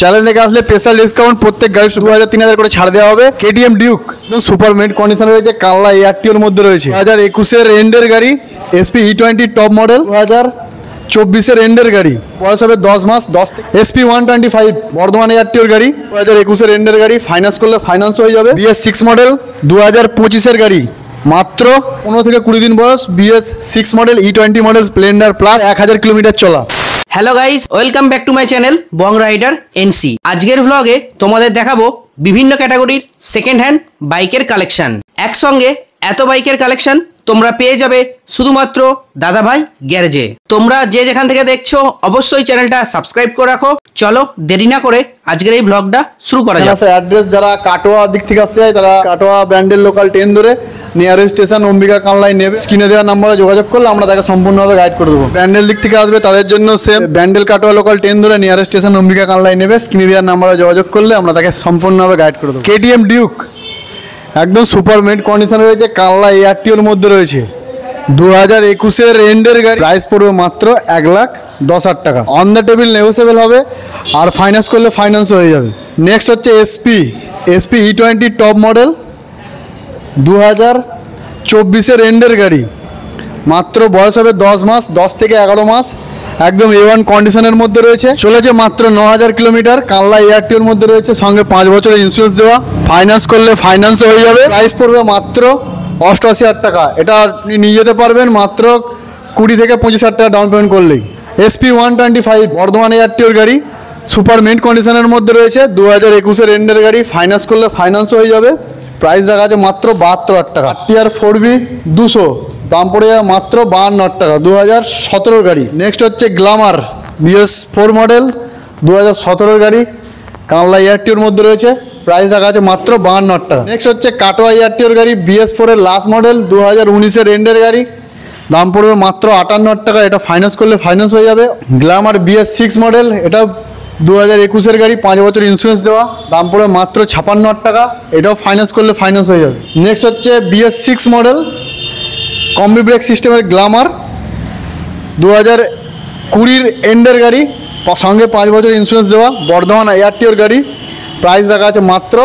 Channel থেকে আসলে special discount প্রত্যেক গাড়ি 2000-3000 করে ছাড় দেওয়া হবে। KTM Duke super meant condition রয়েছে, কানলা এআরটিওর মধ্যে রয়েছে। 2021-এর এন্ডের গাড়ি, এসপি E20 টপ মডেল, 2024-এর এন্ডের গাড়ি, বয়স হবে 10 মাস। এসপি 125 বর্ধমান এআরটিওর গাড়ি, 2021-এর এন্ডের গাড়ি, ফাইন্যান্স করলে ফাইন্যান্স হয়ে যাবে। BS6 মডেল 2025-এর গাড়ি, মাত্র 15 থেকে 20 দিন বয়স। BS6 model E20 model Splendor plus, 1000 kilometre চলা। Hello guys, welcome back to my channel Bong Rider NC. আজকের ব্লগে তোমাদের দেখাবো বিভিন্ন ক্যাটাগরির সেকেন্ড হ্যান্ড বাইকের কালেকশন। একসঙ্গে এত বাইকের কালেকশন তোমরা পেয়ে যাবে শুধুমাত্র দাদাভাই গ্যারেজে। তোমরা যে যেখান থেকে দেখছো অবশ্যই চ্যানেলটা সাবস্ক্রাইব করে রাখো। চলো দেরি না করে আজকের এই ব্লগটা শুরু করা যাক। অ্যাড্রেস যারা কাটোয়া দিক থেকে আসতে চায় তারা কাটোয়া ব্যান্ডেল লোকাল ট্রেন ধরে নিয়ারেস্ট স্টেশন অম্বিকা কানলায় নেবে। স্ক্রিনে দেওয়া নাম্বারে যোগাযোগ করলে আমরা তাকে সম্পূর্ণভাবে গাইড করে দেবো। ব্যান্ডেল দিক থেকে আসবে তাদের জন্য same, Bandel Katwa local train ধরে নিয়ারেস্ট স্টেশন অম্বিকা কানলায় নেবে। স্ক্রিনে দেওয়ার নাম্বারে যোগাযোগ করলে আমরা তাকে সম্পূর্ণভাবে গাইড করে দেবো। কেটিএম ডিউক একদম সুপার মেন্ট কন্ডিশন রয়েছে, কানলা এআরটিওর মধ্যে রয়েছে। 2021-এর এন্ডের গাড়ি, প্রাইস পড়বে মাত্র 1,10,000 টাকা। অন দ্য টেবিল নেগোসিয়েবল হবে, আর ফাইন্যান্স করলে ফাইন্যান্স হয়ে যাবে। নেক্সট হচ্ছে এসপি E20 টপ মডেল, 2024-এর এন্ডের গাড়ি, মাত্র বয়স হবে 10 মাস, 10 থেকে 11 মাস। একদম A1 কন্ডিশনের মধ্যে রয়েছে, চলেছে মাত্র 9000 কিলোমিটার। কানলা এআরটিওর মধ্যে রয়েছে, সঙ্গে 5 বছরের ইন্স্যুরেন্স দেওয়া। ফাইন্যান্স করলে ফাইন্যান্স হয়ে যাবে। প্রাইস পড়বে মাত্র 88,000 টাকা। এটা আপনি নিয়ে যেতে পারবেন মাত্র 20 থেকে 25,000 টাকা ডাউন পেমেন্ট করলেই। এসপি 125 বর্ধমান এআরটিওর গাড়ি, সুপার মেন্ট কন্ডিশনের মধ্যে রয়েছে। 2021-এর এন্ডের গাড়ি, ফাইন্যান্স করলে ফাইন্যান্স হয়ে যাবে। প্রাইস দেখা আছে মাত্র 72,000 টাকা। টিআর 4B 200, দাম পড়ে যাবে মাত্র 52,000 টাকা। 2017-এর গাড়ি। নেক্সট হচ্ছে গ্ল্যামার BS4 মডেল, 2017-এর গাড়ি, কানলা এআরটিওর মধ্যে রয়েছে। প্রাইস দেখা আছে মাত্র 52,000 টাকা। নেক্সট হচ্ছে কাটোয়া এআরটিওর গাড়ি, BS4-এর লাস্ট মডেল, 2019-এর এন্ডের গাড়ি, দাম পড়বে মাত্র 58,000 টাকা। এটা ফাইন্যান্স করলে ফাইন্যান্স হয়ে যাবে। গ্ল্যামার BS6 মডেল, এটা 2021-এর গাড়ি, 5 বছর ইন্স্যুরেন্স দেওয়া, দাম পড়বে মাত্র 56,000 টাকা। এটাও ফাইন্যান্স করলে ফাইন্যান্স হয়ে যাবে। নেক্সট হচ্ছে BS6 মডেল কম্বি ব্রেক সিস্টেমের গ্ল্যামার, 2020-এর এন্ডের গাড়ি, সঙ্গে 5 বছর ইন্স্যুরেন্স দেওয়া, বর্ধমান এআরটিওর গাড়ি। প্রাইস রাখা আছে মাত্র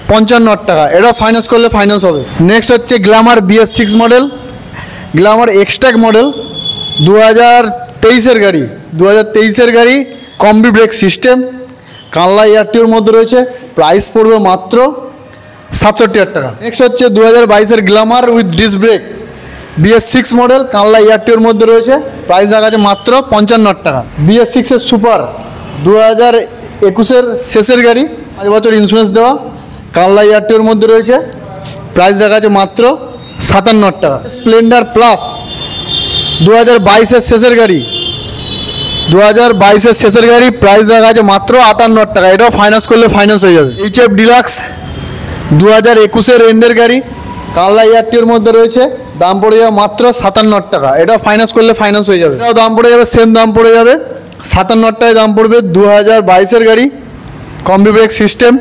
55,000 টাকা। এটা ফাইন্যান্স করলে ফাইন্যান্স হবে। নেক্সট হচ্ছে Glamour BS6 model, Glamour Xtec model, 2023-এর গাড়ি, 2023-এর গাড়ি, কম্বি ব্রেক সিস্টেম, কানলা এআরটিওর মধ্যে রয়েছে। প্রাইস পড়বে মাত্র 67,000 টাকা। নেক্সট হচ্ছে 2022-এর Glamour with disc brake, BS6 model, কানলা এআরটিওর মধ্যে রয়েছে। প্রাইস রাখা আছে মাত্র 55,000 টাকা। BS6-এর সুপার, 2021-এর শেষের গাড়ি, 5 বছর ইন্স্যুরেন্স দেওয়া, কানলা এআরটিওর মধ্যে রয়েছে। প্রাইস দেখা আছে মাত্র 57,000 টাকা। স্প্লেন্ডার প্লাস, 2022-এর শেষের গাড়ি, 2022-এর শেষের গাড়ি, প্রাইস দেখা আছে মাত্র 58,000 টাকা। এটাও ফাইন্যান্স করলে ফাইন্যান্স হয়ে যাবে। HF ডিলাক্স 2021-এর এন্ডের গাড়ি, কানলা এআরটিওর মধ্যে রয়েছে, দাম পড়ে যাবে মাত্র 57,000 টাকা। এটাও ফাইন্যান্স করলে ফাইন্যান্স হয়ে যাবে। এটাও দাম পড়ে যাবে, সেম দাম পড়ে যাবে 57,000 টাকায় দাম পড়বে। 2022-এর গাড়ি, কম্বি ব্রেক সিস্টেম,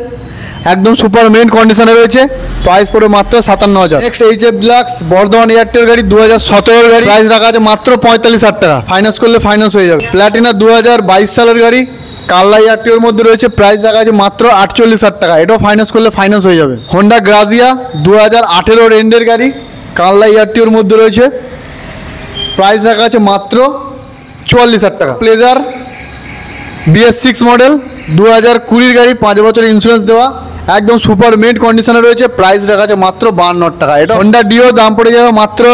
একদম সুপার মেন কন্ডিশনে রয়েছে। প্রাইস পড়বে মাত্র 57,000। নেক্সট HF ডিলাক্স বর্ধমান এআরটিওর গাড়ি, 2017-এর গাড়ি, প্রাইস রাখা আছে মাত্র 45,000 টাকা। ফাইন্যান্স করলে ফাইন্যান্স হয়ে যাবে। প্ল্যাটিনা 2022 সালের গাড়ি, কানলা এআরটিওর মধ্যে রয়েছে। প্রাইস রাখা আছে মাত্র 48,000 টাকা। এটাও ফাইন্যান্স করলে ফাইন্যান্স হয়ে যাবে। হোন্ডা গ্রাজিয়া 2018-এর এন্ডের গাড়ি, কানলা এআরটিওর মধ্যে রয়েছে। প্রাইস রাখা আছে মাত্র 44,000 টাকা। প্লেজার BS6 মডেল, 2020-এর গাড়ি, 5 বছর ইন্স্যুরেন্স দেওয়া, একদম সুপার মেন্ট কন্ডিশনে রয়েছে। প্রাইস রাখা আছে মাত্র 52,000 টাকা। এটা হোন্ডা ডিও, দাম পড়ে যাবে মাত্র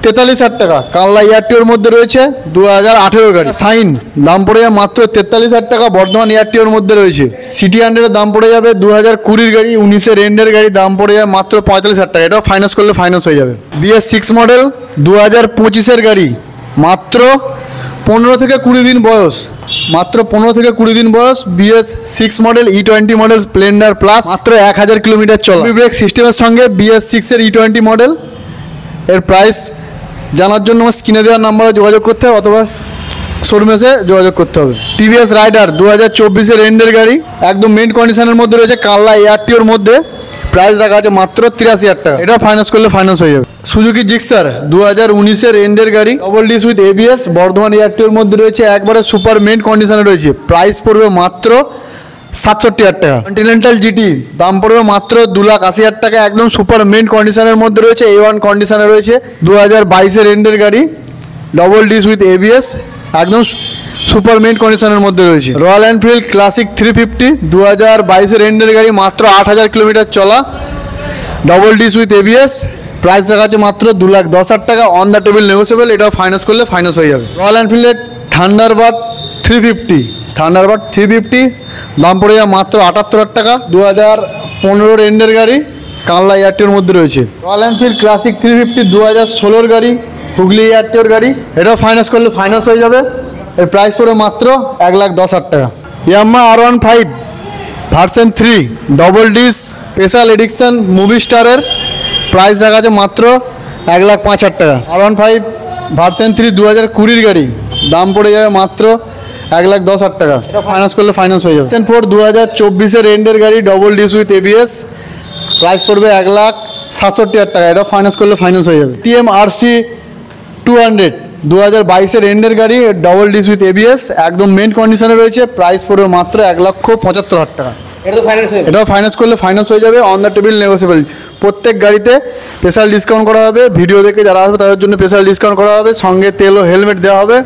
43,000 টাকা। কানলা এআরটিওর মধ্যে রয়েছে, 2018-এর গাড়ি। সাইন, দাম পড়ে যাবে মাত্র 43,000 টাকা, বর্ধমান এআরটিওর মধ্যে রয়েছে। সিটি 100-এর দাম পড়ে যাবে 2020-এর গাড়ি, 19-এর এন্ডের গাড়ি, দাম পড়ে যাবে মাত্র 45,000 টাকা। এটাও ফাইন্যান্স করলে ফাইন্যান্স হয়ে যাবে। BS6 মডেল, 2025-এর গাড়ি, মাত্র 15 থেকে 20 দিন বয়স, মাত্র 15 থেকে 20 দিন বয়স। BS6 model E20 model Splendor plus, মাত্র 1000 কিলোমিটার চলা। কম্বি ব্রেক সিস্টেমের সঙ্গে BS6-এর E20 মডেল। এর প্রাইস জানার জন্য স্ক্রিনে দেওয়ার নাম্বারে যোগাযোগ করতে হবে অথবা শোরুমে এসে যোগাযোগ করতে হবে। TVS রাইডার 2024-এর এন্ডের গাড়ি, একদম মেন কন্ডিশনের মধ্যে রয়েছে, কানলা এআরটিওর মধ্যে। প্রাইস রাখা আছে মাত্র 83,000 টাকা। এটা ফাইন্যান্স করলে ফাইন্যান্স হয়ে যাবে। সুজুকি জিক্সার 2019-এর এন্ডের গাড়ি, double disc with ABS, Bardhaman এআরটিওর মধ্যে রয়েছে। একবারে সুপার মেন কন্ডিশনে রয়েছে। প্রাইস পড়বে মাত্র 67,000 টাকা। কন্টিনেন্টাল জিটি দাম পড়বে মাত্র 2,80,000 টাকা। একদম সুপার মেন কন্ডিশনের মধ্যে রয়েছে, A1 কন্ডিশনে রয়েছে। 2022-এর এন্ডের গাড়ি, ডবল ডিস উইথ ABS, একদম সুপার মেন কন্ডিশনের মধ্যে রয়েছে। রয়্যাল এনফিল্ড ক্লাসিক 350 2022-এর এন্ডের গাড়ি, মাত্র 8,000 কিলোমিটার চলা, double disc with ABS। Price দেখা যাচ্ছে মাত্র 2,10,000 টাকা। অন দ্য টেবিল নেগোসিয়েবল, এটাও ফাইন্যান্স করলে ফাইন্যান্স হয়ে যাবে। রয়্যাল এনফিল্ডের থান্ডারবার্ড 350 দাম পড়ে যাবে মাত্র 78,000 টাকা। 2015-এর এন্ডের গাড়ি, কানলা এয়ারটিওর মধ্যে রয়েছে। রয়্যাল এনফিল্ড ক্লাসিক 350 2016-এর গাড়ি, হুগলি এয়ারটিওর গাড়ি, এটাও ফাইন্যান্স করলে ফাইন্যান্স হয়ে যাবে। এর প্রাইস পড়ে মাত্র 1,10,000 টাকা। Yamaha R15 version 3 double disc special addiction movie স্টারের প্রাইস দেখা যাচ্ছে মাত্র 1,05,000 টাকা। R15 ভার্সন 3 2020-এর গাড়ি, দাম পড়ে যাবে মাত্র 1,10,000 টাকা। এটা ফাইন্যান্স করলে ফাইন্যান্স হয়ে যাবে। ভার্সন 4 2024-এর এন্ডের গাড়ি, double disc with ABS, price পড়বে 1,67,000 টাকা। এটা ফাইন্যান্স করলে ফাইন্যান্স হয়ে যাবে। TM RC 200 2022-এর এন্ডের গাড়ি, ডবল ডিস উইথ ABS, একদম মেন কন্ডিশনে রয়েছে। প্রাইস পড়বে মাত্র 1,75,000 টাকা। এটাও ফাইন্যান্স করলে ফাইন্যান্স হয়ে যাবে। On the table negotiable. প্রত্যেক গাড়িতে স্পেশাল ডিসকাউন্ট করা হবে। ভিডিও দেখে যারা আসবে তাদের জন্য স্পেশাল ডিসকাউন্ট করা হবে, সঙ্গে তেল ও হেলমেট দেওয়া হবে।